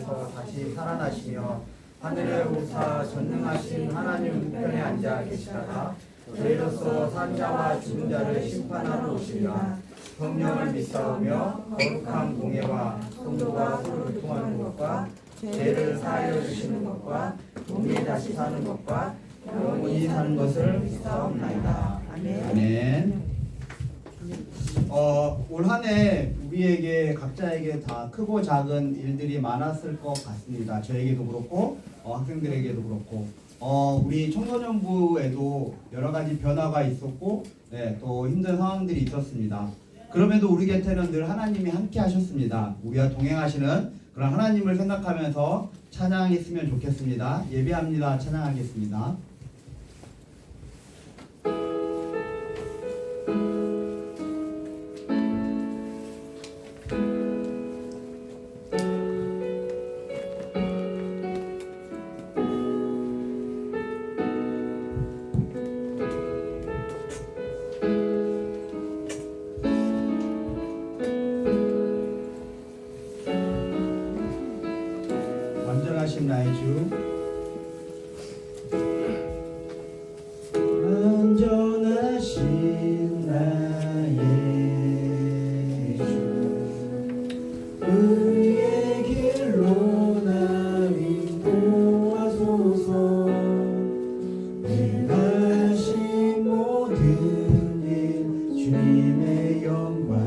가운데서 다시 살아나시며 하늘에 오사 전능하신 하나님 우편에 앉아 계시다가 저희로서 산 자와 죽은 자를 심판하러 오시리라. 성령을 믿사오며 거룩한 공예와 성도가 서로 교통하는 것과 죄를 사하여 주시는 것과 몸이 다시 사는 것과 영원히 사는 것을 믿사옵나이다. 아멘. 올 한 해 우리에게 각자에게 다 크고 작은 일들이 많았을 것 같습니다. 저에게도 그렇고 학생들에게도 그렇고 우리 청소년부에도 여러 가지 변화가 있었고 또 힘든 상황들이 있었습니다. 그럼에도 우리 곁에는 늘 하나님이 함께 하셨습니다. 우리와 동행하시는 그런 하나님을 생각하면서 찬양했으면 좋겠습니다. 예배합니다. 찬양하겠습니다. 완전하신 나의 주, 완전하신 나의 주, 의의 길로 날 인도하소서. 행하신 모든 일 주님의 영광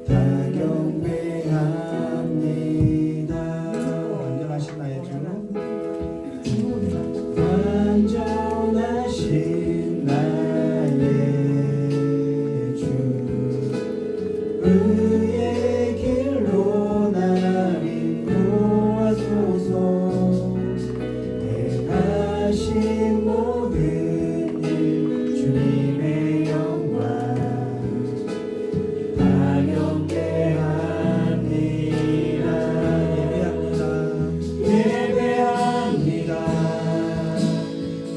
다 경배합니다. 완전하신 나의 주, 완전하신 나의 주, 의의 길로 날 인도하소서. 행하신 모든 일 주님의 영광 다 경배합니다. 예배합니다.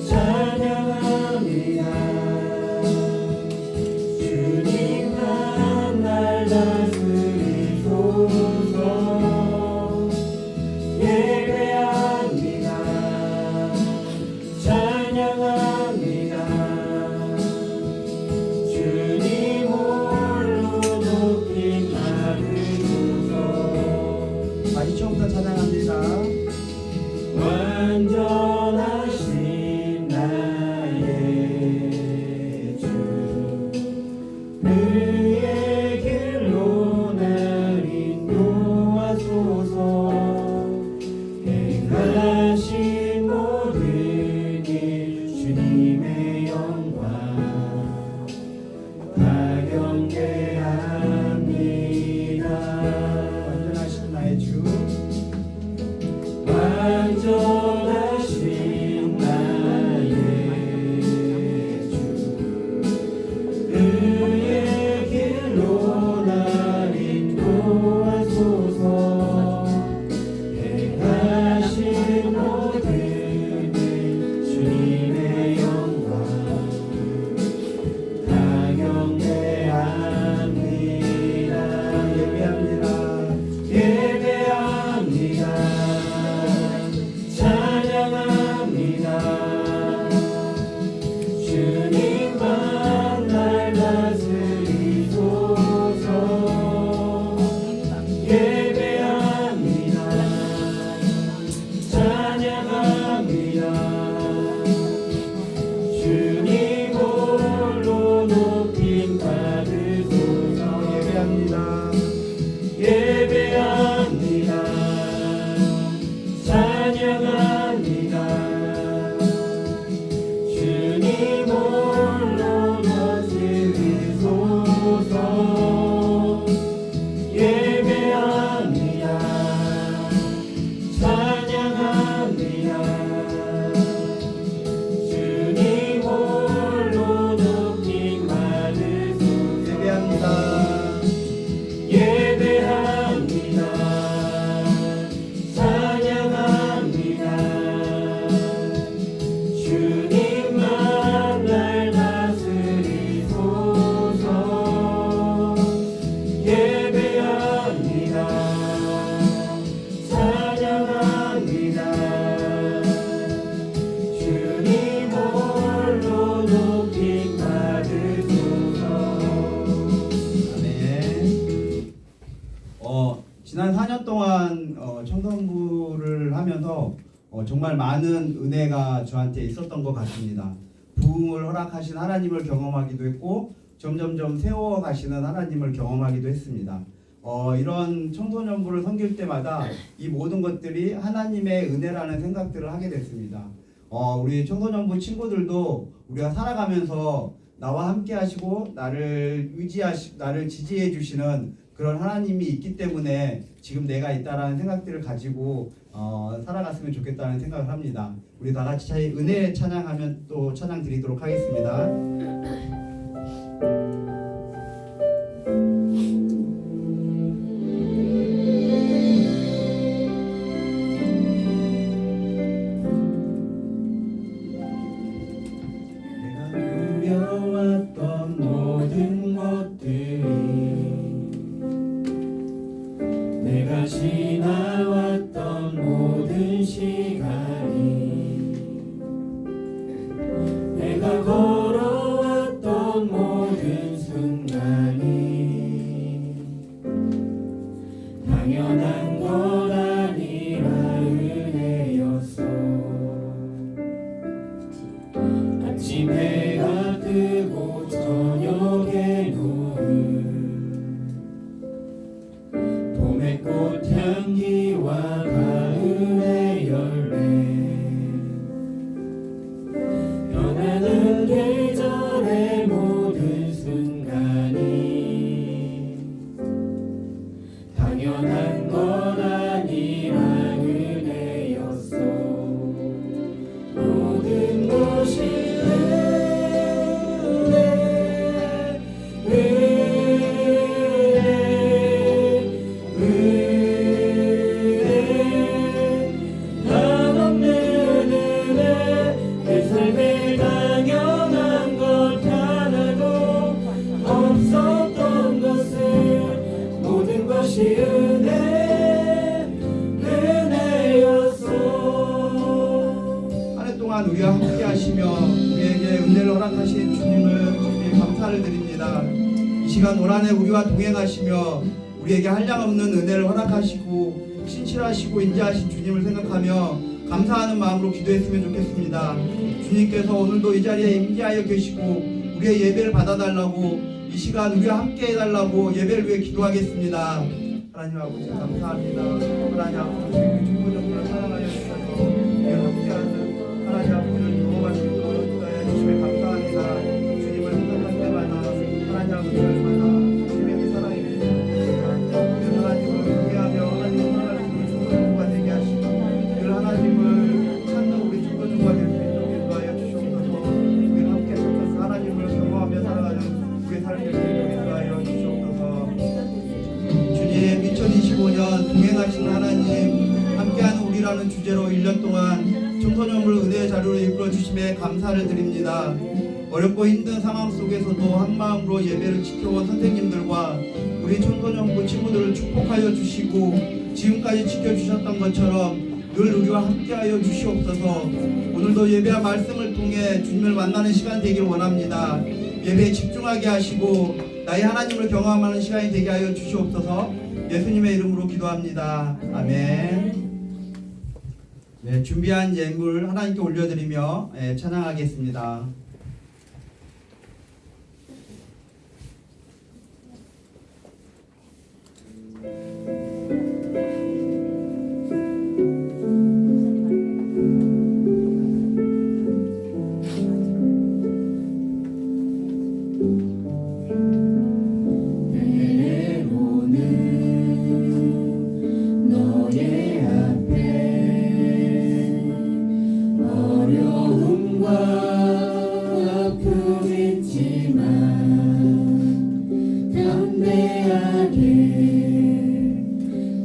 찬양합니다. 주님 한 날 다스리소서. 예배합니다. 찬양합니다. 주님 홀로 높이 받으소서. 다시 처음부터 찬양합니다. 완전하신 나의 주, 의의 길로 날 인도하소서. 행하신 모든 일 주님의 영광 다 경배합니다. 완전하신 나의 주, 완전하신 지난 4년 동안 청소년부를 하면서 정말 많은 은혜가 저한테 있었던 것 같습니다. 부흥을 허락하신 하나님을 경험하기도 했고 점점점 세워가시는 하나님을 경험하기도 했습니다. 이런 청소년부를 섬길 때마다 이 모든 것들이 하나님의 은혜라는 생각들을 하게 됐습니다. 우리 청소년부 친구들도 우리가 살아가면서 나와 함께 하시고 나를 지지해 주시는 그런 하나님이 있기 때문에 지금 내가 있다라는 생각들을 가지고 살아갔으면 좋겠다는 생각을 합니다. 우리 다 같이 은혜 찬양하면 또 찬양 드리도록 하겠습니다. 누려왔던 모든 것들이 내가 지나왔던 모든 시간이 내가 걸어왔던 모든 순간이 당연한 건 아니라 은혜였어. 아침 해가 뜨고 저녁에 노을 봄의 꽃향기와 가을의 열매 변하는 계절의 모든 순간이 당연한 건 아니라 은혜였어. 모든 것이 우리와 함께 하시며 우리에게 은혜를 허락하신 주님을 감사를 드립니다. 이 시간 올 한해 우리와 동행하시며 우리에게 한량없는 은혜를 허락하시고 신실하시고 인자하신 주님을 생각하며 감사하는 마음으로 기도했으면 좋겠습니다. 주님께서 오늘도 이 자리에 임재하여 계시고 우리의 예배를 받아달라고 이 시간 우리와 함께 해달라고 예배를 위해 기도하겠습니다. 하나님 아버지 감사합니다. 하나님 아버지 우리 중보정부를 사랑하여 주셔서 우리와 함께하는 하나님 아버지를 경험할 수 있도록 인도하여 주심에 감사합니다. 주님을 생각할 때마다 하나님 아버지를 만나 주님의 사랑이 하나님을 경외하며 하나님을 사랑할 수 있는 중보정부가 되게 하시고 늘 하나님을 찾는 우리 중보정부가 될 수 있도록 인도하여 주시옵소서. 늘 함께 찾아서 하나님을 경험하며 살아가는 우리 삶을 인도하여 주시옵소서. 주님 2025년 동행하신 하나님 함께하는 우리라는 주제로 1년 동안 청소년부를 은혜의 자료로 이끌어 주심에 감사를 드립니다. 어렵고 힘든 상황 속에서도 한마음으로 예배를 지켜온 선생님들과 우리 청소년부 친구들을 축복하여 주시고 지금까지 지켜주셨던 것처럼 늘 우리와 함께하여 주시옵소서. 오늘도 예배와 말씀을 통해 주님을 만나는 시간 되길 원합니다. 예배에 집중하게 하시고 나의 하나님을 경험하는 시간이 되게 하여 주시옵소서. 예수님의 이름으로 기도합니다. 아멘. 네, 준비한 예물 하나님께 올려드리며 찬양하겠습니다.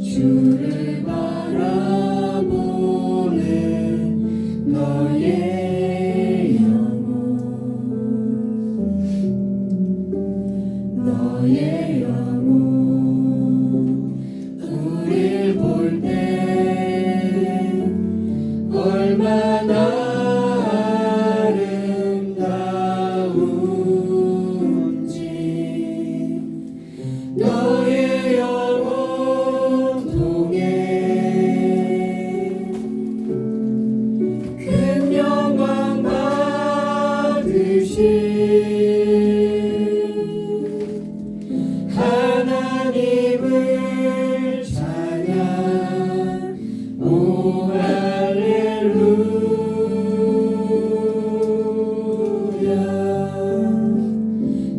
주를 바라보는 너의 영혼 너의 영혼 우릴 볼 때 얼마나 아름다운지 너의 영혼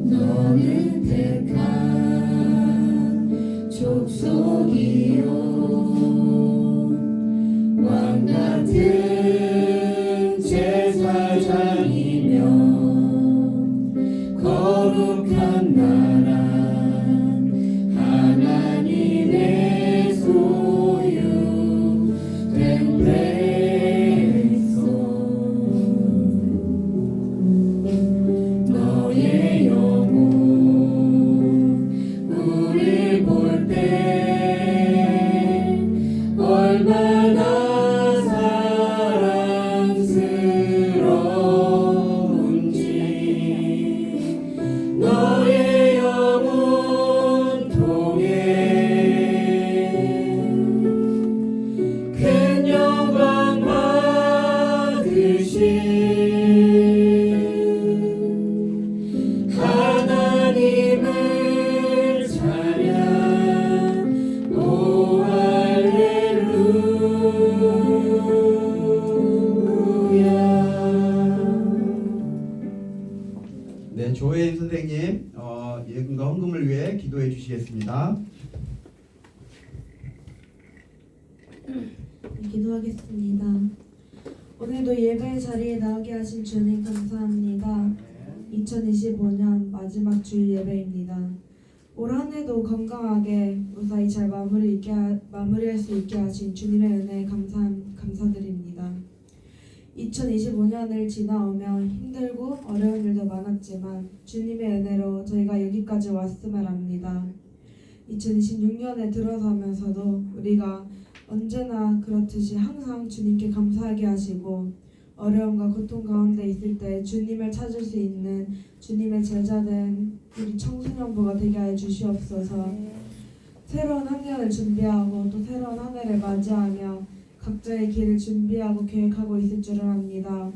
너는 택한 족속이요 왕 같은 제사장이며 거룩한 나라 하나님의 소유된 백성 너의 영혼 우릴 볼 때 얼마나 사랑스러운지 너의 영혼 통해 큰 영광 받으신 하나님을 찬양 오 할렐루야. 네, 조혜인 선생님 예금과 헌금을 위해 기도해 주시겠습니다. 기도하겠습니다. 오늘도 예배의 자리에 나오게 하신 주님 감사합니다. 2025년 마지막 주일 예배입니다. 올 한 해도 건강하게 무사히 잘 마무리할 수 있게 하신 주님의 은혜에 감사드립니다. 2025년을 지나오며 힘들고 어려운 일도 많았지만 주님의 은혜로 저희가 여기까지 왔음을 압니다. 2026년에 들어서면서도 우리가 언제나 그렇듯이 항상 주님께 감사하게 하시고 어려움과 고통 가운데 있을 때 주님을 찾을 수 있는 주님의 제자된 우리 청소년부가 되게 하여 주시옵소서. 새로운 학년을 준비하고 또 새로운 한 해를 맞이하며 각자의 길을 준비하고 계획하고 있을 줄을 압니다.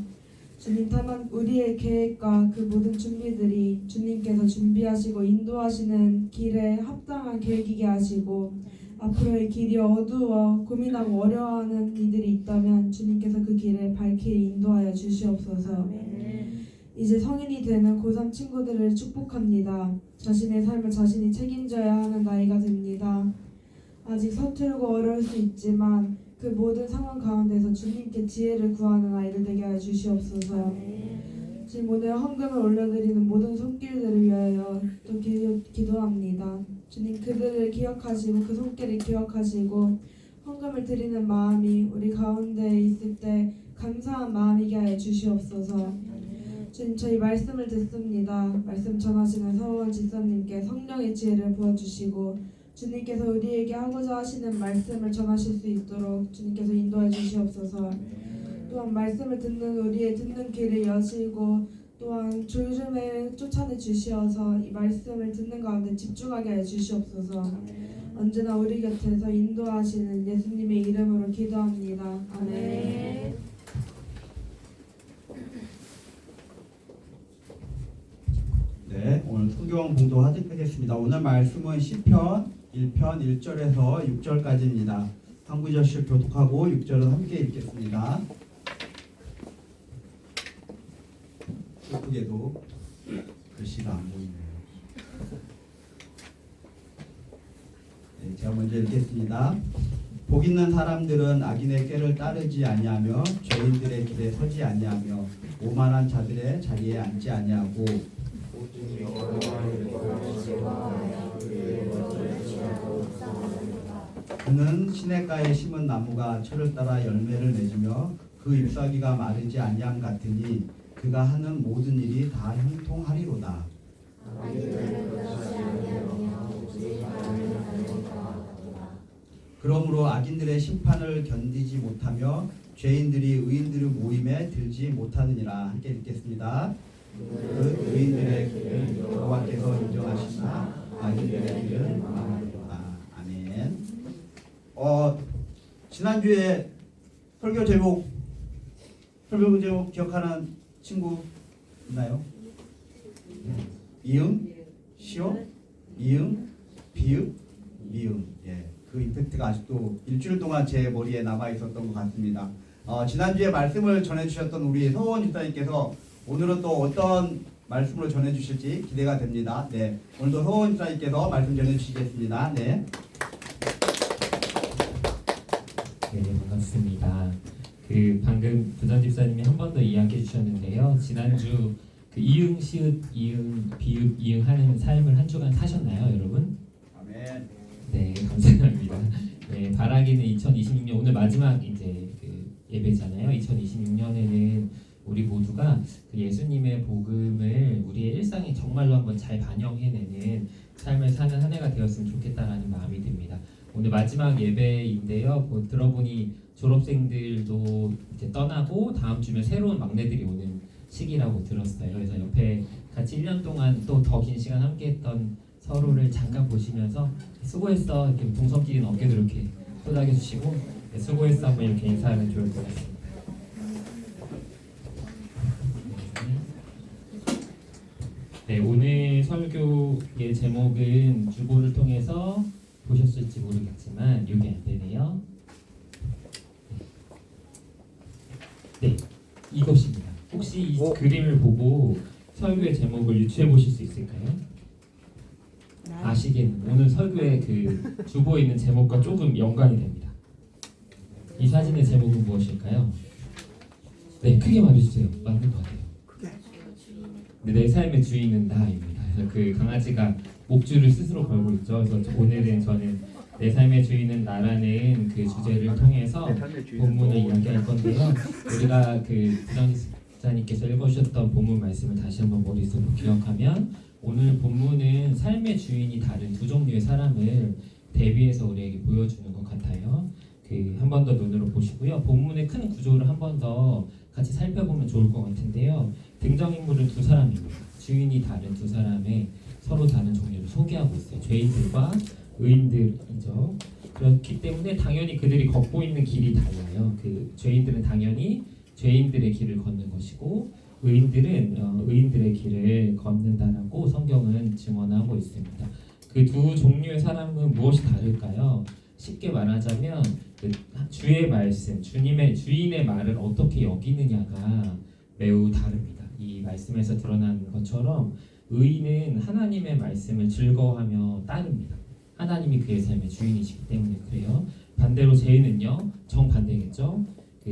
주님, 다만 우리의 계획과 그 모든 준비들이 주님께서 준비하시고 인도하시는 길에 합당한 계획이게 하시고 앞으로의 길이 어두워 고민하고 어려워하는 이들이 있다면 주님께서 그 길을 밝히 인도하여 주시옵소서. 이제 성인이 되는 고3 친구들을 축복합니다. 자신의 삶을 자신이 책임져야 하는 나이가 됩니다. 아직 서툴고 어려울 수 있지만 그 모든 상황 가운데서 주님께 지혜를 구하는 아이들 되게 하여 주시옵소서. 지금 오늘 헌금을 올려드리는 모든 손길들을 위하여 또 기도합니다. 주님, 그들을 기억하시고 그 손길을 기억하시고 헌금을 드리는 마음이 우리 가운데 있을 때 감사한 마음이게 하여 주시옵소서. 주님, 저희 말씀을 듣습니다. 말씀 전하시는 서원 지사님께 성령의 지혜를 부어주시고 주님께서 우리에게 하고자 하시는 말씀을 전하실 수 있도록 주님께서 인도해 주시옵소서. 또한 말씀을 듣는 우리의 듣는 귀를 여시고 또한 졸음에 쫓아내 주시어서 이 말씀을 듣는 가운데 집중하게 해 주시옵소서. 언제나 우리 곁에서 인도하시는 예수님의 이름으로 기도합니다. 아멘. 네, 오늘 성경 봉독하겠습니다. 오늘 말씀은 시편 1편 1절에서 6절까지입니다. 한 구절씩 교독하고 6절은 함께 읽겠습니다. 슬프게도 글씨가 안 보이네요. 네, 제가 먼저 읽겠습니다. 복 있는 사람들은 악인의 꾀를 따르지 아니하며 죄인들의 길에 서지 아니하며 오만한 자들의 자리에 앉지 아니하고 그는 시냇가에 심은 나무가 철을 따라 열매를 맺으며 그 잎사귀가 마르지 아니함 같으니 그가 하는 모든 일이 다 형통하리로다. 그러므로 악인들의 심판을 견디지 못하며 죄인들이 의인들의 모임에 들지 못하느니라. 함께 읽겠습니다. 그 의인들의 길을 여호와께서 인정하시나 악인들의 길은 망하리로다. 아멘. 지난주에 설교 제목 기억하는 친구 있나요? 이응, 시옷, 이응, 비읍, 미음. 예, 그 그 임팩트가 아직도 일주일 동안 제 머리에 남아 있었던 것 같습니다. 지난주에 말씀을 전해주셨던 우리 서원 집사님께서 오늘은 또 어떤 말씀으로 전해주실지 기대가 됩니다. 네, 오늘도 서원 집사님께서 말씀 전해주시겠습니다. 네. 네, 반갑습니다. 방금 부전 집사님이 한 번 더 이야기해 주셨는데요. 지난주 이응, 시읒, 이응, 비읍, 이응 하는 삶을 한 주간 사셨나요, 여러분? 아멘. 네, 감사합니다. 네, 바라기는 2026년 오늘 마지막 이제 예배잖아요. 2026년에는 우리 모두가 예수님의 복음을 우리의 일상에 정말로 한번 잘 반영해내는 삶을 사는 한 해가 되었으면 좋겠다라는 마음이 듭니다. 오늘 마지막 예배인데요. 들어보니 졸업생들도 이제 떠나고 다음 주면 새로운 막내들이 오는 시기라고 들었어요. 그래서 옆에 같이 1년 동안 또 더 긴 시간 함께했던 서로를 잠깐 보시면서 수고했어 이렇게 동성끼리는 어깨도 이렇게 토닥여주시고 수고했어 한번 이렇게 인사하면 좋을 것 같습니다. 네, 오늘 설교의 제목은 주보를 통해서 보셨을지 모르겠지만 이게 안 되네요. 네, 이것입니다. 혹시 이 그림을 보고 설교의 제목을 유추해 보실 수 있을까요? 아시겠는 오늘 설교의 주보에 있는 제목과 조금 연관이 됩니다. 이 사진의 제목은 무엇일까요? 네, 크게 말해주세요. 맞는 것 같아요. 네, 내 삶의 주인은 나입니다. 그래서 강아지가 목줄을 스스로 걸고 있죠. 그래서 오늘은 저는 내 삶의 주인은 나라는 주제를 통해서 본문을 이야기할 건데요. 우리가 부장님께서 읽어주셨던 본문 말씀을 다시 한번 머릿속으로 기억하면 오늘 본문은 삶의 주인이 다른 두 종류의 사람을 대비해서 우리에게 보여주는 것 같아요. 한 번 더 눈으로 보시고요. 본문의 큰 구조를 한 번 더 같이 살펴보면 좋을 것 같은데요. 등장인물은 두 사람입니다. 주인이 다른 두 사람의 서로 다른 종류를 소개하고 있어요. 죄인들과 의인들이죠. 그렇기 때문에 당연히 그들이 걷고 있는 길이 달라요. 죄인들은 당연히 죄인들의 길을 걷는 것이고 의인들은 의인들의 길을 걷는다라고 성경은 증언하고 있습니다. 그 두 종류의 사람은 무엇이 다를까요? 쉽게 말하자면 주의 말씀, 주인의 말을 어떻게 여기느냐가 매우 다릅니다. 이 말씀에서 드러나는 것처럼 의인은 하나님의 말씀을 즐거워하며 따릅니다. 하나님이 그의 삶의 주인이시기 때문에 그래요. 반대로 죄인은요, 정반대겠죠.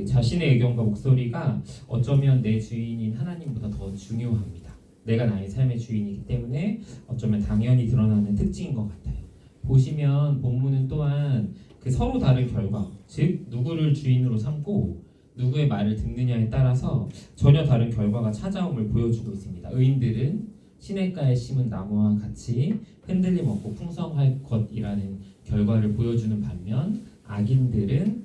자신의 의견과 목소리가 어쩌면 내 주인인 하나님보다 더 중요합니다. 내가 나의 삶의 주인이기 때문에 어쩌면 당연히 드러나는 특징인 것 같아요. 보시면 본문은 또한 서로 다른 결과, 즉 누구를 주인으로 삼고 누구의 말을 듣느냐에 따라서 전혀 다른 결과가 찾아옴을 보여주고 있습니다. 의인들은 시냇가에 심은 나무와 같이 흔들림 없고 풍성할 것이라는 결과를 보여주는 반면 악인들은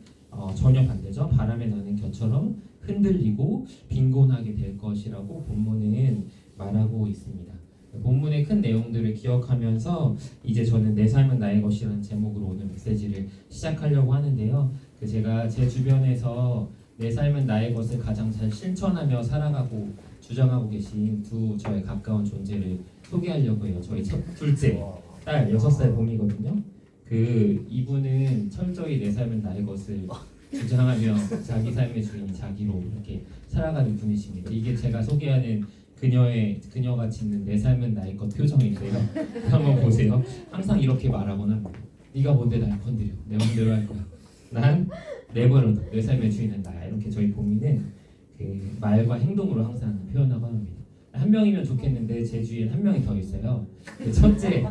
전혀 반대죠. 바람에 나는 겨처럼 흔들리고 빈곤하게 될 것이라고 본문은 말하고 있습니다. 본문의 큰 내용들을 기억하면서 이제 저는 내 삶은 나의 것이라는 제목으로 오늘 메시지를 시작하려고 하는데요. 제가 제 주변에서 내 삶은 나의 것을 가장 잘 실천하며 살아가고 주장하고 계신 두 저의 가까운 존재를 소개하려고 해요. 저희 둘째 딸 6살 봄이거든요. 이분은 철저히 내 삶은 나의 것을 주장하며 자기 삶의 주인이 자기로 이렇게 살아가는 분이십니다. 이게 제가 소개하는 그녀가 짓는 내 삶은 나의 것 표정인데요. 한번 보세요. 항상 이렇게 말하곤 합니다. 네가 뭔데 날 건드려. 내 맘대로 할 거야. 난 내버려둬. 내 삶의 주인은 나야. 이렇게 저희 봄이는 말과 행동으로 항상 표현하고 합니다. 한 명이면 좋겠는데 제 주위엔 한 명이 더 있어요. 첫째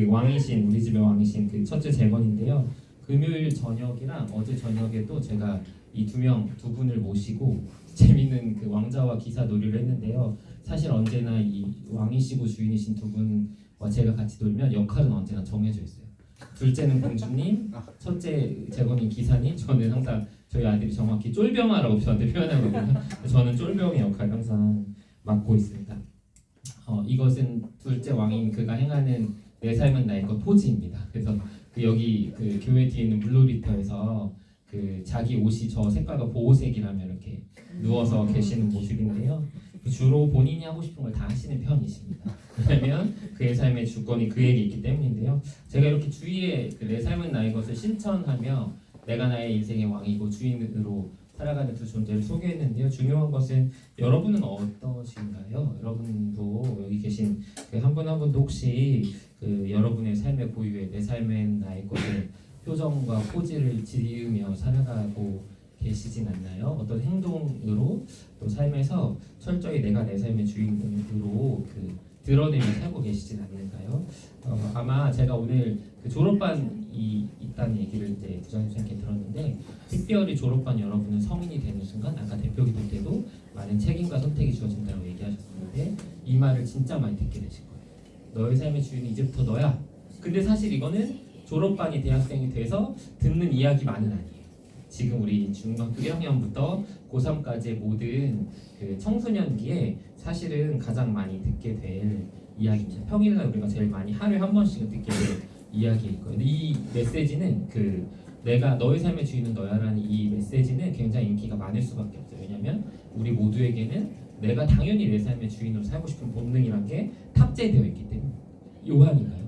왕이신 우리 집의 왕이신 첫째 재건인데요. 금요일 저녁이랑 어제 저녁에도 제가 이 두 분을 모시고 재밌는 왕자와 기사 놀이를 했는데요. 사실 언제나 이 왕이시고 주인이신 두 분과 제가 같이 놀면 역할은 언제나 정해져 있어요. 둘째는 공주님, 첫째 재건인 기사님, 저는 항상 저희 아들이 정확히 쫄병아라고 저한테 표현하거든요. 저는 쫄병의 역할을 항상 맡고 있습니다. 이것은 둘째 왕인 그가 행하는 내 삶은 나의 것 토지입니다. 그래서 여기 교회 뒤에 있는 물놀이터에서 자기 옷이 저 색깔과 보호색이라면 이렇게 누워서 계시는 모습인데요. 주로 본인이 하고 싶은 걸 다 하시는 편이십니다. 왜냐면 그의 삶의 주권이 그에게 있기 때문인데요. 제가 이렇게 주위에 내 삶은 나의 것을 실천하며 내가 나의 인생의 왕이고 주인으로 살아가는 두 존재를 소개했는데요. 중요한 것은 여러분은 어떠신가요? 여러분도 여기 계신 그 한 분 한 분도 혹시 그 여러분의 삶의 고유에 내 삶엔 나의 것을 표정과 포즈를 지으며 살아가고 계시진 않나요? 어떤 행동으로 또 삶에서 철저히 내가 내 삶의 주인공으로 드러내며 살고 계시진 않는가요? 아마 제가 오늘 그 졸업반이 있다는 얘기를 이제 부장님께 들었는데 특별히 졸업반 여러분은 성인이 되는 순간 아까 대표 기도 때도 많은 책임과 선택이 주어진다고 얘기하셨는데 이 말을 진짜 많이 듣게 되실 거예요. 너의 삶의 주인은 이제부터 너야. 근데 사실 이거는 졸업반이 대학생이 돼서 듣는 이야기만은 아니에요. 지금 우리 중학교 1학년부터 고3까지의 모든 그 청소년기에 사실은 가장 많이 듣게 될 이야기입니다. 평일날 우리가 제일 많이 하루에 한 번씩은 듣게 될 이야기일 거예요. 근데 이 메시지는 내가 너의 삶의 주인은 너야라는 이 메시지는 굉장히 인기가 많을 수밖에 없어요. 왜냐하면 우리 모두에게는 내가 당연히 내 삶의 주인으로 살고 싶은 본능이란 게 탑재되어 있기 때문에. 요한인가요?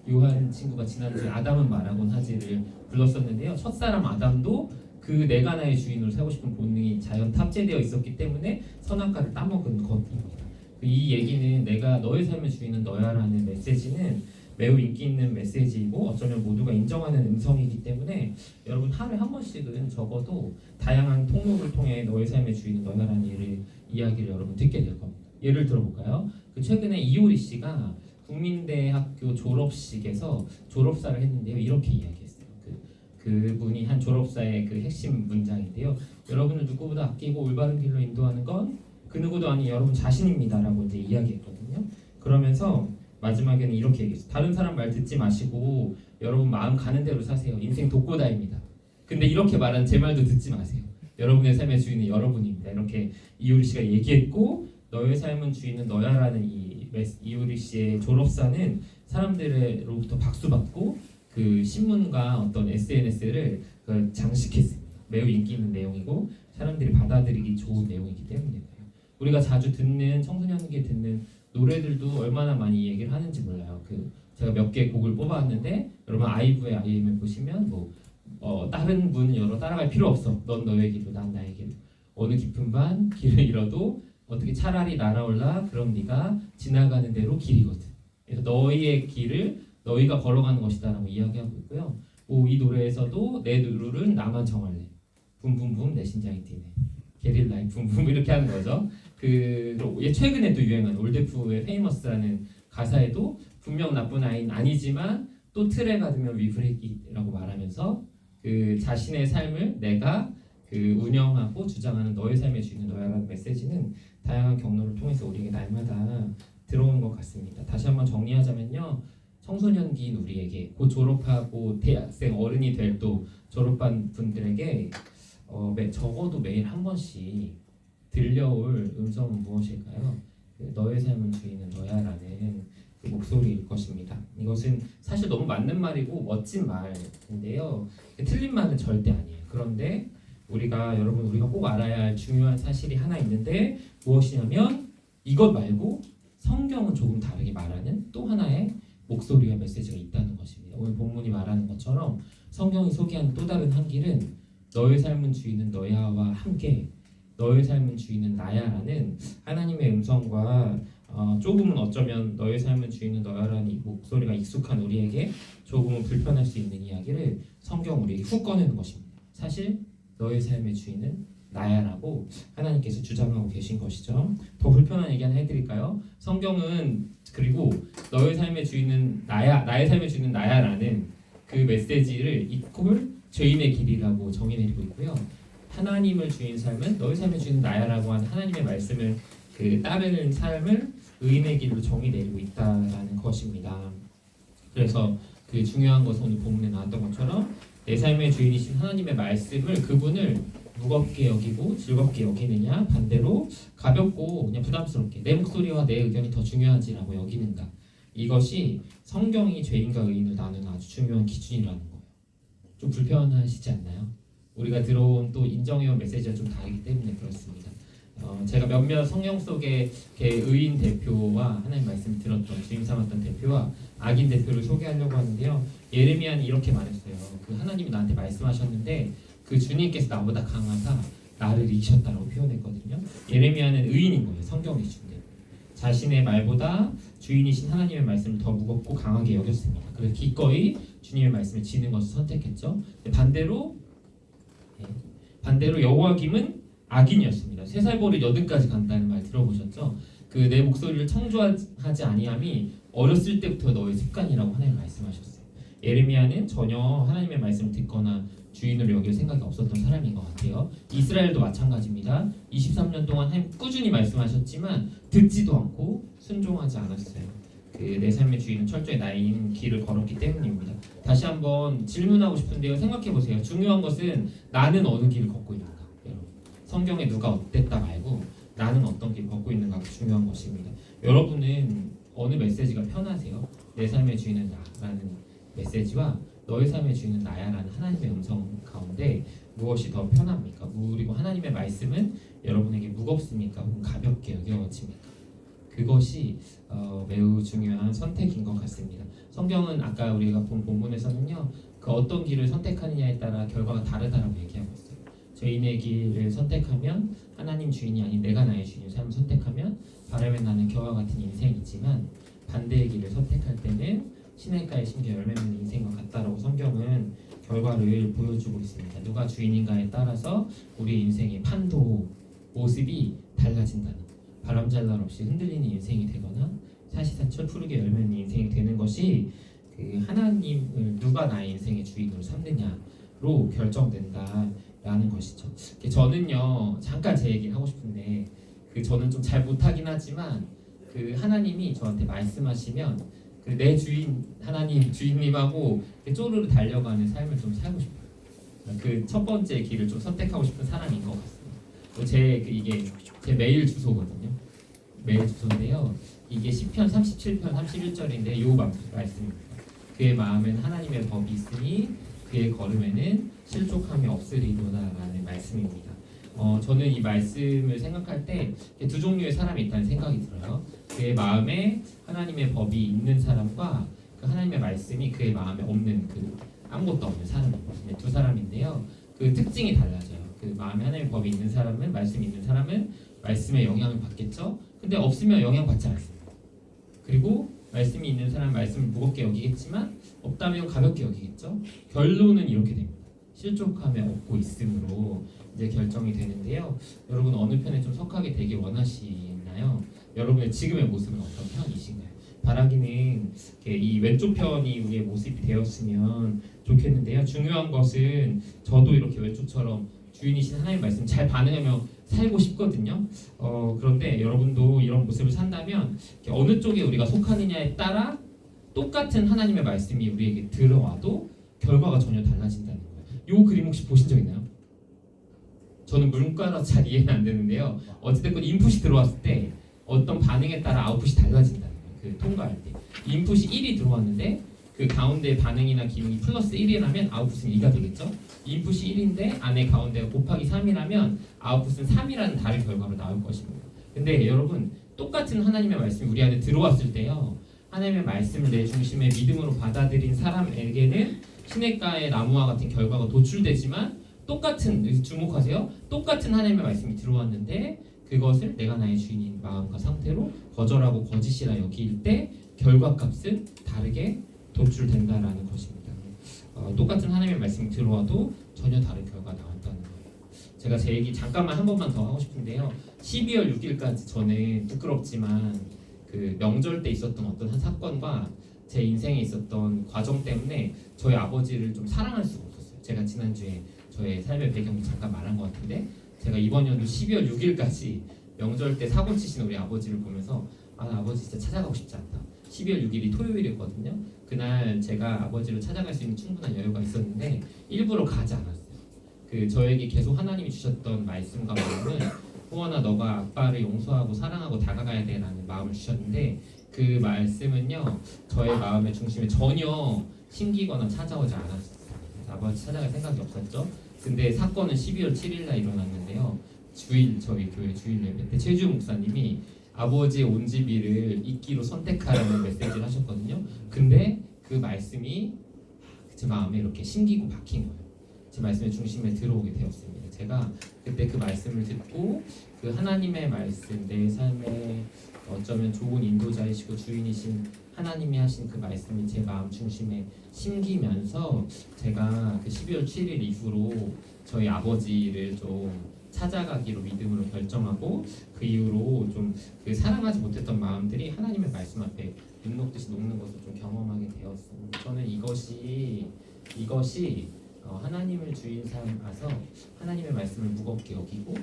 요한 친구가 지난주에 아담은 말하곤 하지를 불렀었는데요. 첫사람 아담도 그 내가 나의 주인으로 살고 싶은 본능이 자연 탑재되어 있었기 때문에 선악과를 따먹은 것입니다. 이 얘기는 내가 너의 삶의 주인은 너야라는 메시지는 매우 인기 있는 메시지이고 어쩌면 모두가 인정하는 음성이기 때문에 여러분 하루에 한 번씩은 적어도 다양한 통로를 통해 너의 삶의 주인은 너야라는 이야기를 여러분 듣게 될 겁니다. 예를 들어볼까요? 최근에 이효리 씨가 국민대학교 졸업식에서 졸업사를 했는데요. 이렇게 이야기했어요. 그분이 한 졸업사의 그 핵심 문장인데요. 여러분을 누구보다 아끼고 올바른 길로 인도하는 건 그 누구도 아닌 여러분 자신입니다라고 이제 이야기했거든요. 그러면서 마지막에는 이렇게 얘기했어요. 다른 사람 말 듣지 마시고 여러분 마음 가는 대로 사세요. 인생 독고다입니다. 근데 이렇게 말한 제 말도 듣지 마세요. 여러분의 삶의 주인은 여러분입니다. 이렇게 이효리 씨가 얘기했고 너의 삶은 주인은 너야라는 이효리 씨의 졸업사는 사람들로부터 박수받고 그 신문과 어떤 SNS를 장식했습니다. 매우 인기 있는 내용이고 사람들이 받아들이기 좋은 내용이기 때문이에요. 우리가 자주 듣는 청소년기에 듣는 노래들도 얼마나 많이 얘기를 하는지 몰라요. 제가 몇 개 곡을 뽑아왔는데 여러분 아이브의 IM을 보시면 다른 분 여러 따라갈 필요 없어. 넌 너의 길로 난 나의 길로. 어느 깊은 밤 길을 잃어도 어떻게 차라리 날아올라 그럼 네가 지나가는 대로 길이거든. 그래서 너희의 길을 너희가 걸어가는 것이다라고 이야기하고 있고요. 이 노래에서도 내 룰은 나만 정할래. 붐붐붐 내 심장이 뛰네. 게릴라이 붐붐 이렇게 하는 거죠. 최근에 또 유행한 올데프의 페이머스라는 가사에도 분명 나쁜 아이는 아니지만 또 틀에 받으면 위브레이키라고 말하면서 자신의 삶을 내가 운영하고 주장하는 너의 삶의 주인은 너야라는 메시지는 다양한 경로를 통해서 우리에게 날마다 들어오는 것 같습니다. 다시 한번 정리하자면요. 청소년기인 우리에게 곧 졸업하고 대학생 어른이 될 또 졸업반 분들에게 적어도 매일 한 번씩 들려올 음성은 무엇일까요? 너의 삶은 주인은 너야라는 목소리일 것입니다. 이것은 사실 너무 맞는 말이고 멋진 말인데요. 틀린 말은 절대 아니에요. 그런데 우리가 꼭 알아야 할 중요한 사실이 하나 있는데 무엇이냐면 이것 말고 성경은 조금 다르게 말하는 또 하나의 목소리와 메시지가 있다는 것입니다. 오늘 본문이 말하는 것처럼 성경이 소개하는 또 다른 한 길은 너의 삶은 주인은 너야와 함께 너의 삶은 주인은 나야라는 하나님의 음성과 조금은 어쩌면 너의 삶은 주인은 너야라는 이 목소리가 익숙한 우리에게 조금은 불편할 수 있는 이야기를 성경 우리에게 훅 꺼내는 것입니다. 사실 너의 삶의 주인은 나야라고 하나님께서 주장하고 계신 것이죠. 더 불편한 얘기 하나 해드릴까요? 성경은 그리고 너의 삶의 주인은 나야, 나의 삶의 주인은 나야라는 그 메시지를 이퀄 죄인의 길이라고 정의 내리고 있고요. 하나님을 주인 삶은 너의 삶의 주인은 나야라고 하는 하나님의 말씀을 따르는 삶을 의인의 길로 정의 내리고 있다라는 것입니다. 그래서 중요한 것은 오늘 본문에 나왔던 것처럼 내 삶의 주인이신 하나님의 말씀을 그분을 무겁게 여기고 즐겁게 여기느냐 반대로 가볍고 그냥 부담스럽게 내 목소리와 내 의견이 더 중요하지라고 여기는가 이것이 성경이 죄인과 의인을 나누는 아주 중요한 기준이라는 거예요. 좀 불편하시지 않나요? 우리가 들어온 또 인정해온 메시지가 좀 다르기 때문에 그렇습니다. 제가 몇몇 성경 속에 이렇게 의인 대표와 하나님 말씀 들었던 주임 삼았던 대표와 악인 대표를 소개하려고 하는데요. 예레미야는 이렇게 말했어요. 그 하나님이 나한테 말씀하셨는데 그 주님께서 나보다 강하사 나를 이기셨다라고 표현했거든요. 예레미야는 의인인 거예요. 성경의 주인데 자신의 말보다 주인이신 하나님의 말씀을 더 무겁고 강하게 여겼습니다. 그래서 기꺼이 주님의 말씀을 지는 것을 선택했죠. 반대로 여호와김은 악인이었습니다. 3살 버릇 8까지 간다는 말 들어보셨죠? 그 내 목소리를 청조하지 아니함이 어렸을 때부터 너의 습관이라고 하나님 말씀하셨어요. 예레미야는 전혀 하나님의 말씀을 듣거나 주인으로 여길 생각이 없었던 사람인 것 같아요. 이스라엘도 마찬가지입니다. 23년 동안 하나님 꾸준히 말씀하셨지만 듣지도 않고 순종하지 않았어요. 그 내 삶의 주인은 철저히 나인 길을 걸었기 때문입니다. 다시 한번 질문하고 싶은데요. 생각해 보세요. 중요한 것은 나는 어느 길을 걷고 있는가? 여러분. 성경에 누가 어땠다 말고 나는 어떤 길을 걷고 있는가가 중요한 것입니다. 여러분은 어느 메시지가 편하세요? 내 삶의 주인은 나라는 메시지와 너의 삶의 주인은 나야라는 하나님의 음성 가운데 무엇이 더 편합니까? 그리고 하나님의 말씀은 여러분에게 무겁습니까? 혹은 가볍게 여겨집니까? 그것이 매우 중요한 선택인 것 같습니다. 성경은 아까 우리가 본 본문에서는요, 그 어떤 길을 선택하느냐에 따라 결과가 다르다라고 얘기하고 있어요. 죄인의 길을 선택하면 하나님 주인이 아닌 내가 나의 주인의 삶을 선택하면 바람에 나는 겨와 같은 인생이지만 반대의 길을 선택할 때는 시냇가에 심겨 열매 맺는 인생과 같다라고 성경은 결과를 보여주고 있습니다. 누가 주인인가에 따라서 우리 인생의 판도 모습이 달라진다는, 바람잘 날 없이 흔들리는 인생이 되거나 사시사철 푸르게 열매 맺는 인생이 되는 것이 그 하나님을 누가 나의 인생의 주인으로 삼느냐로 결정된다라는 것이죠. 저는요 잠깐 제 얘기를 하고 싶은데 저는 좀 잘 못하긴 하지만 그 하나님이 저한테 말씀하시면 그 내 주인 하나님 주인님하고 쪼르르 달려가는 삶을 좀 살고 싶어요. 그 첫 번째 길을 좀 선택하고 싶은 사람인 것 같습니다. 이게 제 메일 주소거든요. 메일 주소인데요. 이게 시편 37편 31절인데 요 말씀입니다. 그의 마음에는 하나님의 법이 있으니 그의 걸음에는 실족함이 없으리로다라는 말씀입니다. 저는 이 말씀을 생각할 때 두 종류의 사람이 있다는 생각이 들어요. 그의 마음에 하나님의 법이 있는 사람과 그 하나님의 말씀이 그의 마음에 없는 그 아무것도 없는 사람입니다. 두 사람인데요. 그 특징이 달라져요. 그 마음에 하나님의 법이 있는 사람은, 말씀이 있는 사람은 말씀의 영향을 받겠죠. 근데 없으면 영향받지 않습니다. 그리고 말씀이 있는 사람은 말씀을 무겁게 여기겠지만 없다면 가볍게 여기겠죠. 결론은 이렇게 됩니다. 실족함에 얻고 있음으로 이제 결정이 되는데요. 여러분 어느 편에 좀 속하게 되길 원하시나요? 여러분의 지금의 모습은 어떤 편이신가요? 바라기는 이 왼쪽 편이 우리의 모습이 되었으면 좋겠는데요. 중요한 것은 저도 이렇게 왼쪽처럼 주인이신 하나님의 말씀 잘 반응하며 살고 싶거든요. 그런데 여러분도 이런 모습을 산다면 어느 쪽에 우리가 속하느냐에 따라 똑같은 하나님의 말씀이 우리에게 들어와도 결과가 전혀 달라진다는 거예요. 이 그림 혹시 보신 적 있나요? 저는 문과라서 잘 이해는 안 되는데요. 어찌됐건 인풋이 들어왔을 때 어떤 반응에 따라 아웃풋이 달라진다는 거예요. 그 통과할 때 인풋이 1이 들어왔는데 그 가운데 반응이나 기능이 플러스 1이라면 아웃풋은 2가 되겠죠. 인풋이 1인데 안에 가운데가 곱하기 3이라면 아웃풋은 3이라는 다른 결과로 나올 것입니다. 근데 여러분 똑같은 하나님의 말씀이 우리 안에 들어왔을 때요, 하나님의 말씀을 내 중심의 믿음으로 받아들인 사람에게는 시냇가의 나무와 같은 결과가 도출되지만 똑같은, 여기서 주목하세요, 똑같은 하나님의 말씀이 들어왔는데 그것을 내가 나의 주인인 마음과 상태로 거절하고 거짓이라 여길 때 결과값은 다르게 도출된다라는 것입니다. 똑같은 하나님의 말씀이 들어와도 전혀 다른 결과가 나왔다는 거예요. 제가 제 얘기 잠깐만 한 번만 더 하고 싶은데요. 12월 6일까지 저는 부끄럽지만 그 명절 때 있었던 어떤 한 사건과 제 인생에 있었던 과정 때문에 저희 아버지를 좀 사랑할 수가 없었어요. 제가 지난주에 저의 삶의 배경을 잠깐 말한 것 같은데 제가 이번 연도 12월 6일까지 명절 때 사고 치신 우리 아버지를 보면서 아버지 진짜 찾아가고 싶지 않다. 12월 6일이 토요일이었거든요. 그날 제가 아버지를 찾아갈 수 있는 충분한 여유가 있었는데 일부러 가지 않았어요. 저에게 계속 하나님이 주셨던 말씀과 마음은 호원아 너가 아빠를 용서하고 사랑하고 다가가야 돼 라는 마음을 주셨는데 그 말씀은요 저의 마음의 중심에 전혀 심기거나 찾아오지 않았어요. 아버지 찾아갈 생각이 없었죠. 근데 사건은 12월 7일날 일어났는데요. 저희 교회 주일 예배 때 최주 목사님이 아버지의 온지비를 잊기로 선택하라는 메시지를 하셨거든요. 근데 그 말씀이 제 마음에 이렇게 심기고 박힌 거예요. 제 말씀의 중심에 들어오게 되었습니다. 제가 그때 그 말씀을 듣고 그 하나님의 말씀, 내 삶에 어쩌면 좋은 인도자이시고 주인이신 하나님이 하신 그 말씀이 제 마음 중심에 심기면서 제가 그 12월 7일 이후로 저희 아버지를 좀 찾아가기로 믿음으로 결정하고 그 이후로 좀 그 사랑하지 못했던 마음들이 하나님의 말씀 앞에 눈 녹듯이 녹는 것을 좀 경험하게 되었습니다. 저는 이것이 하나님을 주인 삼아서 하나님의 말씀을 무겁게 여기고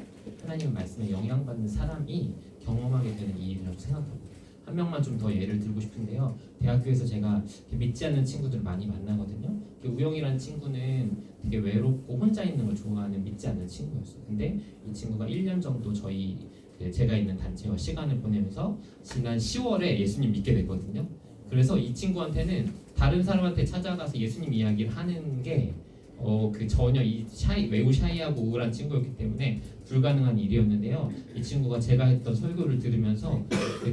하나님의 말씀에 영향받는 사람이 경험하게 되는 일이라고 생각합니다. 한 명만 좀 더 예를 들고 싶은데요. 대학교에서 제가 믿지 않는 친구들을 많이 만나거든요. 우영이라는 친구는 되게 외롭고 혼자 있는 걸 좋아하는 믿지 않는 친구였어요. 근데 이 친구가 1년 정도 제가 있는 단체와 시간을 보내면서 지난 10월에 예수님 믿게 됐거든요. 그래서 이 친구한테는 다른 사람한테 찾아가서 예수님 이야기를 하는 게 전혀 매우 샤이하고 우울한 친구였기 때문에 불가능한 일이었는데요. 이 친구가 제가 했던 설교를 들으면서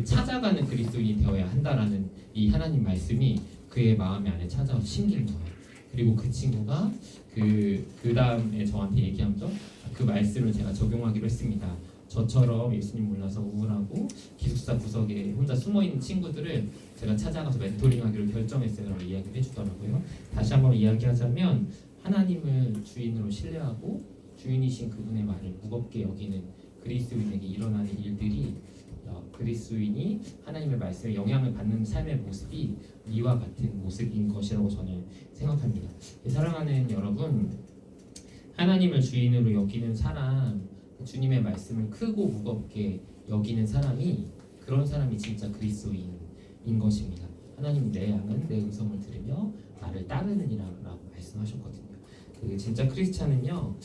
찾아가는 그리스도인이 되어야 한다라는 이 하나님 말씀이 그의 마음 안에 찾아와서 심긴 거예요. 그리고 그 친구가 그 다음에 저한테 얘기하면서 그 말씀을 제가 적용하기로 했습니다. 저처럼 예수님 몰라서 우울하고 기숙사 구석에 혼자 숨어있는 친구들을 제가 찾아가서 멘토링하기로 결정했어요 라고 이야기를 해주더라고요. 다시 한번 이야기하자면 하나님을 주인으로 신뢰하고 주인이신 그분의 말을 무겁게 여기는 그리스도인에게 일어나는 일들이 그리스도인이 하나님의 말씀에 영향을 받는 삶의 모습이 이와 같은 모습인 것이라고 저는 생각합니다. 사랑하는 여러분, 하나님을 주인으로 여기는 사람, 주님의 말씀을 크고 무겁게 여기는 사람이 그런 사람이 진짜 그리스도인인 것입니다. 하나님 내 양은 내 음성을 들으며 나를 따르느니라라고 말씀하셨거든요. 진짜 크리스찬은요,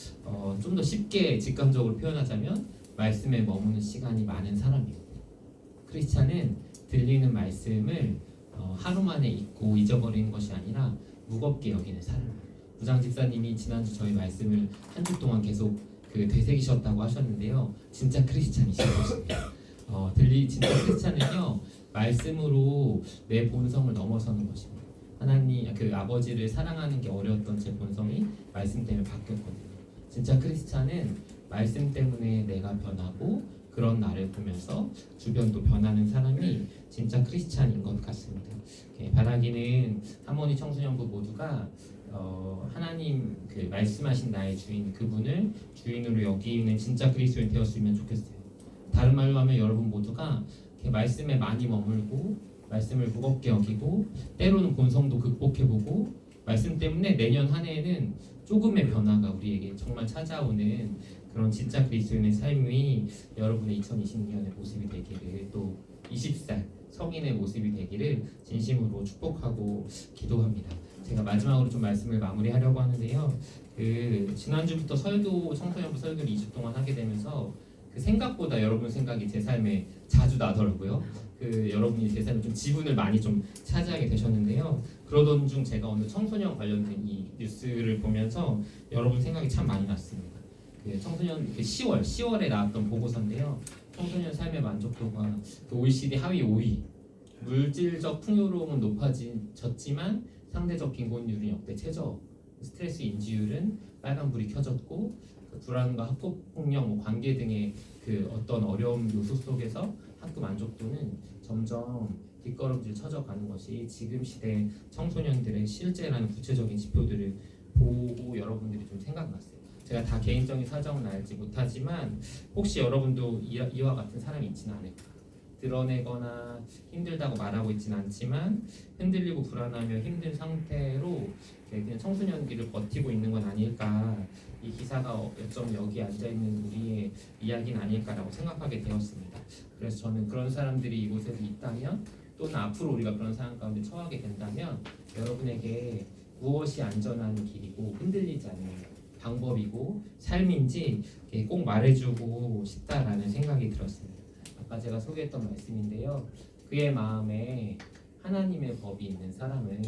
좀 더 쉽게 직관적으로 표현하자면 말씀에 머무는 시간이 많은 사람이에요. 크리스찬은 들리는 말씀을 하루 만에 잊고 잊어버리는 것이 아니라 무겁게 여기는 사람이에요. 부장 집사님이 지난주 저희 말씀을 한 주 동안 계속 되새기셨다고 하셨는데요. 진짜 크리스찬이신 것입니다. 진짜 크리스찬은요, 말씀으로 내 본성을 넘어서는 것입니다. 하나님, 아버지를 사랑하는 게 어려웠던 제 본성이 말씀 때문에 바뀌었거든요. 진짜 크리스찬은 말씀 때문에 내가 변하고 그런 나를 보면서 주변도 변하는 사람이 진짜 크리스찬인 것 같습니다. 바라기는 하모니 청소년부 모두가 하나님 말씀하신 나의 주인 그분을 주인으로 여기는 진짜 그리스도인 되었으면 좋겠어요. 다른 말로 하면 여러분 모두가 말씀에 많이 머물고 말씀을 무겁게 여기고 때로는 본성도 극복해보고 말씀 때문에 내년 한 해에는 조금의 변화가 우리에게 정말 찾아오는 그런 진짜 그리스도인의 삶이 여러분의 2026년의 모습이 되기를, 또 20살 성인의 모습이 되기를 진심으로 축복하고 기도합니다. 제가 마지막으로 좀 말씀을 마무리하려고 하는데요. 지난주부터 청소년부 설교를 2주 동안 하게 되면서 생각보다 여러분 생각이 제 삶에 자주 나더라고요. 여러분이 제 삶에 좀 지분을 많이 좀 차지하게 되셨는데요. 그러던 중 제가 어느 청소년 관련된 이 뉴스를 보면서 여러분 생각이 참 많이 났습니다. 청소년 10월에 나왔던 보고서인데요. 청소년 삶의 만족도가 OECD 하위 5위. 물질적 풍요로움은 높아졌지만 상대적 빈곤율은 역대 최저. 스트레스 인지율은 빨간불이 켜졌고 불안과 학교폭력, 관계 등의 어떤 어려움 요소 속에서 학교 만족도는 점점 뒷걸음질 쳐져가는 것이 지금 시대 청소년들의 실제라는 구체적인 지표들을 보고 여러분들이 좀 생각났어요. 제가 다 개인적인 사정은 알지 못하지만 혹시 여러분도 이와 같은 사람이 있지는 않을까. 드러내거나 힘들다고 말하고 있지는 않지만 흔들리고 불안하며 힘든 상태로 그냥 청소년기를 버티고 있는 건 아닐까. 이 기사가 어쩜 여기 앉아있는 우리의 이야기는 아닐까라고 생각하게 되었습니다. 그래서 저는 그런 사람들이 이곳에 있다면 또는 앞으로 우리가 그런 상황 가운데 처하게 된다면 여러분에게 무엇이 안전한 길이고 흔들리지 않는 방법이고 삶인지 꼭 말해주고 싶다라는 생각이 들었습니다. 아까 제가 소개했던 말씀인데요. 그의 마음에 하나님의 법이 있는 사람은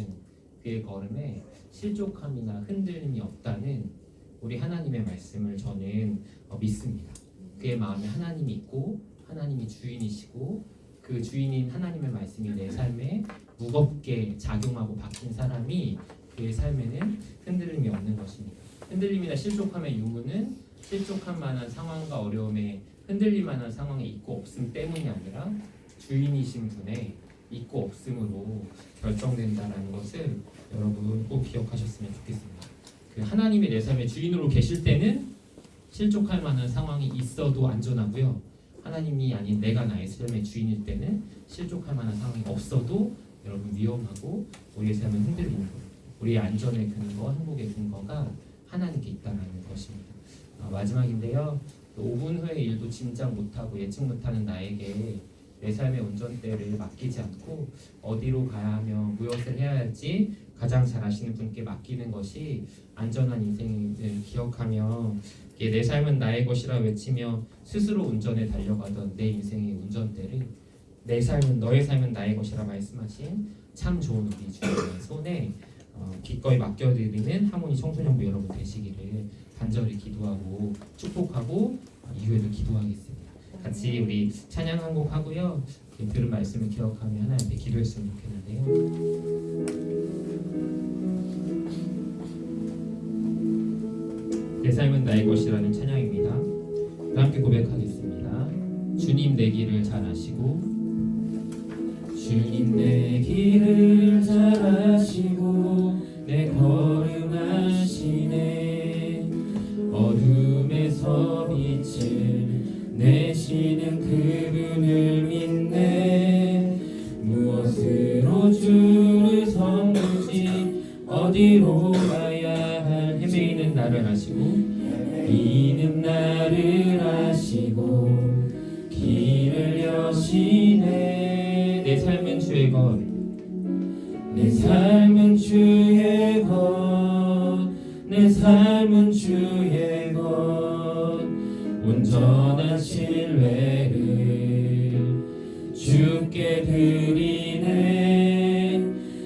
그의 걸음에 실족함이나 흔들림이 없다는 우리 하나님의 말씀을 저는 믿습니다. 그의 마음에 하나님이 있고 하나님이 주인이시고 그 주인인 하나님의 말씀이 내 삶에 무겁게 작용하고 바뀐 사람이 그의 삶에는 흔들림이 없는 것입니다. 흔들림이나 실족함의 유무는 실족할 만한 상황과 어려움에 흔들릴 만한 상황에 있고 없음 때문이 아니라 주인이신 분의 있고 없음으로 결정된다라는 것을 여러분 꼭 기억하셨으면 좋겠습니다. 그 하나님이 내 삶의 주인으로 계실 때는 실족할 만한 상황이 있어도 안전하고요. 하나님이 아닌 내가 나의 삶의 주인일 때는 실족할 만한 상황이 없어도 여러분 위험하고 우리의 삶은 흔들리는 거예요. 우리의 안전의 근거, 행복의 근거가 하나님께 있다는 것입니다. 마지막인데요. 5분 후의 일도 짐작 못하고 예측 못하는 나에게 내 삶의 운전대를 맡기지 않고 어디로 가야 하며 무엇을 해야 할지 가장 잘 아시는 분께 맡기는 것이 안전한 인생을 기억하며 내 삶은 나의 것이라 외치며 스스로 운전에 달려가던 내 인생의 운전대를 내 삶은 너의 삶은 나의 것이라 말씀하신 참 좋은 우리 주님의 손에 기꺼이 맡겨드리는 하모니 청소년부 여러분 되시기를 간절히 기도하고 축복하고 이후에도 기도하겠습니다. 같이 우리 찬양 한 곡 하고요. 들은 말씀을 기억하며 하나님께 기도했으면 좋겠는데요. 내 삶은 나의 것이라는 찬양입니다. 함께 고백하겠습니다. 주님 내 길을 잘 아시고 주님 내 길을 잘 아시고 내 걸음 아시네 어둠에서 빛을 내시는 그분을 믿네 무엇으로 주를 섬기지 어디로 가야 할 헤매이는 나를 아시고 이는 나를 아시고 길을 여시네 내 삶은 주의 것 내 삶은 주의 것 내 삶은 주의 것 온전한 신뢰를 주께 드리네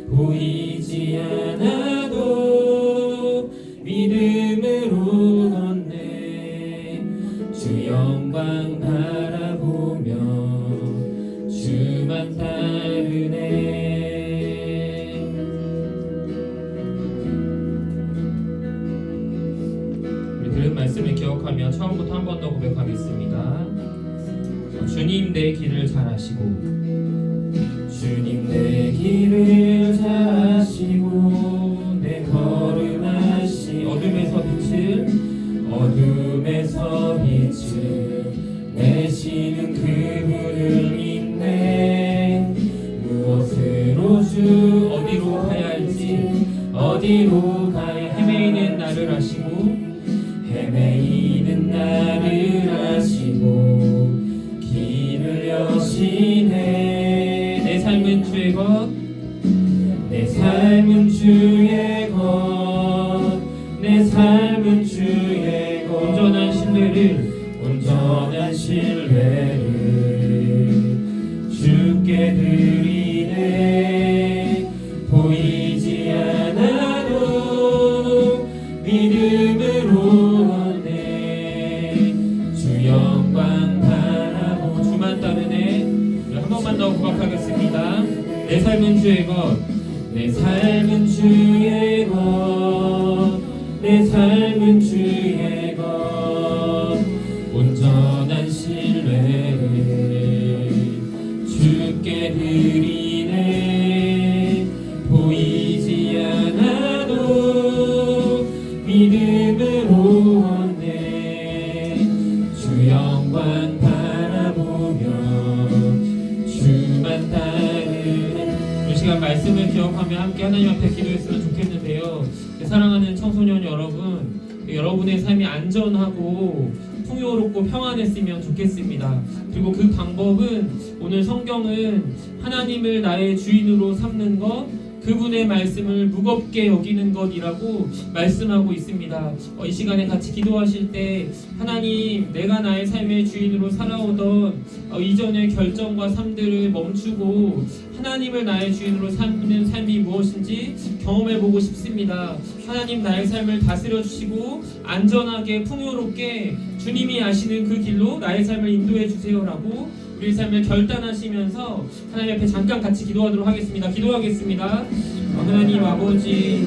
보이지 않아도 믿음으로 걷네 주 영광 바라보며 주만 따르네 우리 들은 말씀을 기억하며 처음부터 한 번 더 고백하겠습니다. 주님 내 길을 잘 아시고 주님 내 길을 잘 아시고 내 걸음 아시 어둠에서 빛을 내시는 그분을 믿네 무엇으로 주 어디로 가야 할지 어디로 가야 헤매이는 나를 아시고 헤매이는 나를 아시고 길을 여시네 내 삶은 주의 것 내 삶은 주의 것 내 삶은 주의 것 온전한 신뢰를 주께 드리네 보이지 않아도 믿음으로 걷네 주 영광 바라보 주만 따르네 한 번만 더 고백하겠습니다. 내 삶은 주의 것 내 삶은 주의 것 내 삶은 주의 것 온전한 신뢰를 주께 드리네 보이지 않아도 믿음으로 걷네 주 영광 바라보며 주만 따르네 이 시간 말씀을 기억하며 함께 하나님 앞에 기도했으면 좋겠는데요. 사랑하는 청소년 여러분, 여러분의 삶이 안전하고 풍요롭고 평안했으면 좋겠습니다. 그리고 그 방법은 오늘 성경은 하나님을 나의 주인으로 삼는 것, 그분의 말씀을 무겁게 여기는 것이라고 말씀하고 있습니다. 이 시간에 같이 기도하실 때 하나님, 내가 나의 삶의 주인으로 살아오던 이전의 결정과 삶들을 멈추고 하나님을 나의 주인으로 삼는 삶이 무엇인지 경험해보고 싶습니다. 하나님, 나의 삶을 다스려 주시고 안전하게 풍요롭게 주님이 아시는 그 길로 나의 삶을 인도해 주세요라고 우리 삶을 결단하시면서 하나님 앞에 잠깐 같이 기도하도록 하겠습니다. 기도하겠습니다. 하나님 아버지,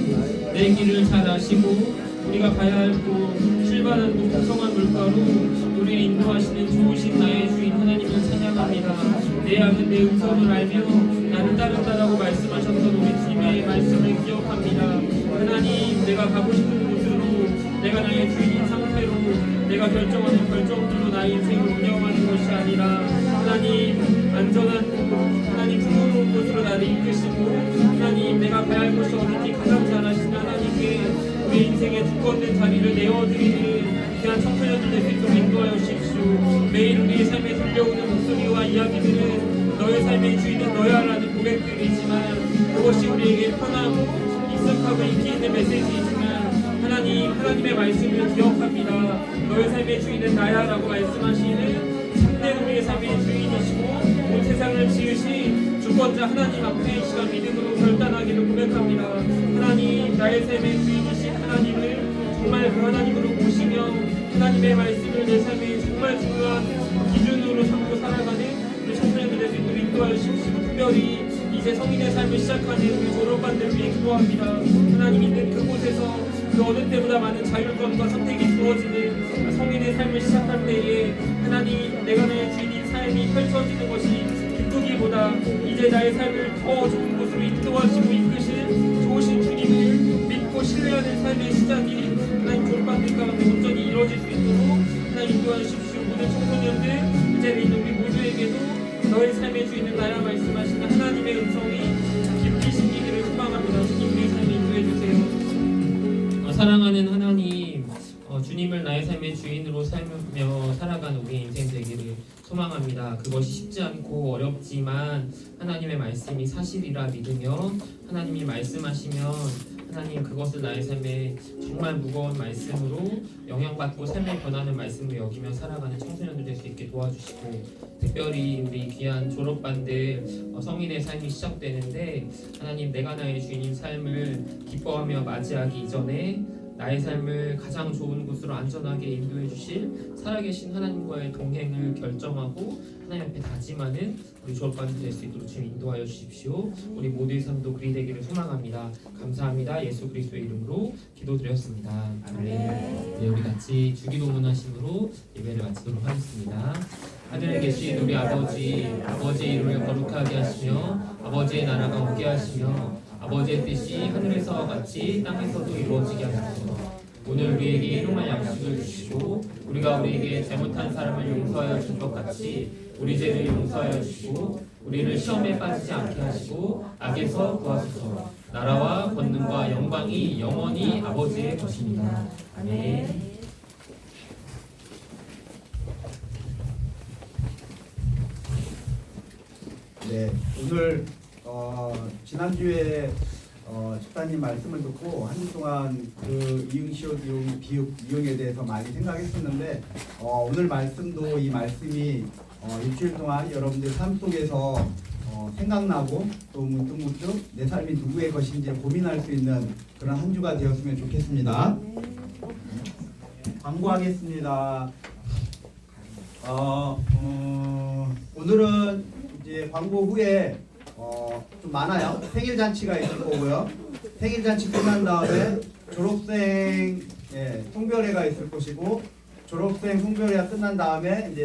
내 길을 잘 아시고 우리가 가야 할 곳, 출발한 곳, 풍성한 물가로 우리를 인도하시는 좋으신 나의 주인 하나님을 찬양합니다. 내 양은 내 음성을 알며 나를 따른다라고 말씀하셨던 우리 주님의 말씀을 기억합니다. 하나님, 내가 가고 싶은 곳으로, 내가 나의 주인인 상태로, 내가 결정하는 결정들로 나의 인생을 운영하는 것이 아니라 하나님, 안전한 곳, 하나님 풍요로운 곳으로 나를 이끄시고 하나님, 내가 가야 할 곳이 어딘지 가장 잘 아시는 하나님께 우리 인생의 두꺼운 자리를 내어드리는 귀한 청소년들 될 수 있도록 인도하여 주십시오. 매일 우리의 삶에 들려오는 목소리와 이야기들은 너의 삶의 주인은 너야라는 고백들이지만 그것이 우리에게 편하고 익숙하고 인기 있는 메시지이지만 하나님, 하나님의 말씀을 기억합니다. 너의 삶의 주인은 나야라고 말씀하시는 참된 우리의 삶의 주인이시고 온 세상을 지으신 주권자 하나님 앞에 이 시간 믿음으로 결단하기를 고백합니다. 하나님, 나의 삶의 주인이신 하나님을 정말 그 하나님으로 모시며 하나님의 말씀을 내 삶의 정말 중요한 기준으로 삼고 살아가는 우리 청소년들 될 수 있도록 인도하여 주시고 특별히 이제 성인의 삶을 시작하는 우리 졸업반들 위해 기도합니다. 하나님, 있는 그곳에서 그 어느 때보다 많은 자율권과 선택이 주어지는 성인의 삶을 시작할 때에 하나님, 내가 나의 주인인 삶이 펼쳐지는 것이 기쁘기보다 이제 나의 삶을 더 좋은 곳으로 인도하시고 이끄실 좋으신 주님을 믿고 신뢰하는 삶의 시작이 하나님 졸업반들 가운데 온전히 이루어질 수 있도록 하나님 인도하여 주십시오. 모든 청소년들, 이제 있는 우리 모두에게도 너의 삶의 주인은 나야 말씀하시는 하나님의 음성이 깊이 심기기를 소망합니다. 주님, 우리의 삶에 인도해 주세요. 사랑하는 하나님, 주님을 나의 삶의 주인으로 살며 살아가는 우리의 인생 되기를 소망합니다. 그것이 쉽지 않고 어렵지만 하나님의 말씀이 사실이라 믿으며 하나님이 말씀하시면 하나님, 그것을 나의 삶에 정말 무거운 말씀으로 영향받고 삶을 변하는 말씀으로 여기며 살아가는 청소년들 될 수 있게 도와주시고 특별히 우리 귀한 졸업반들 성인의 삶이 시작되는데 하나님, 내가 나의 주인인 삶을 기뻐하며 맞이하기 이전에 나의 삶을 가장 좋은 곳으로 안전하게 인도해 주실 살아계신 하나님과의 동행을 결정하고 하나님 앞에 다짐하는 우리 졸업반들 될 수 있도록 주님 인도하여 주십시오. 우리 모두의 삶도 그리 되기를 소망합니다. 감사합니다. 예수 그리스도의 이름으로 기도드렸습니다. 아멘. 네, 우리 같이 주기도문 하심으로 예배를 마치도록 하겠습니다. 하늘에 계신 우리 아버지, 아버지의 이름을 거룩하게 하시며 아버지의 나라가 오게 하시며 아버지의 뜻이 하늘에서와 같이 땅에서도 이루어지게 하소서. 오늘 우리에게 일용할 양식을 주시고 우리가 우리에게 잘못한 사람을 용서하여 준 것 같이 우리 죄를 용서하여 주시고 우리를 시험에 빠지지 않게 하시고 악에서 구하소서. 나라와 권능과 영광이 영원히 아버지의 것입니다. 아멘. 네, 오늘 지난주에 집사님 말씀을 듣고 한 주 동안 그 이응, 시옷, 비읍, 이응에 대해서 많이 생각했었는데 오늘 말씀도 이 말씀이 일주일 동안 여러분들 삶 속에서 생각나고 또 문득문득 내 삶이 누구의 것인지 고민할 수 있는 그런 한 주가 되었으면 좋겠습니다. 광고하겠습니다. 오늘은 이제 광고 후에 좀 많아요. 생일 잔치가 있을 거고요. 생일 잔치 끝난 다음에 졸업생 송별회가 있을 것이고 졸업생 송별회가 끝난 다음에 이제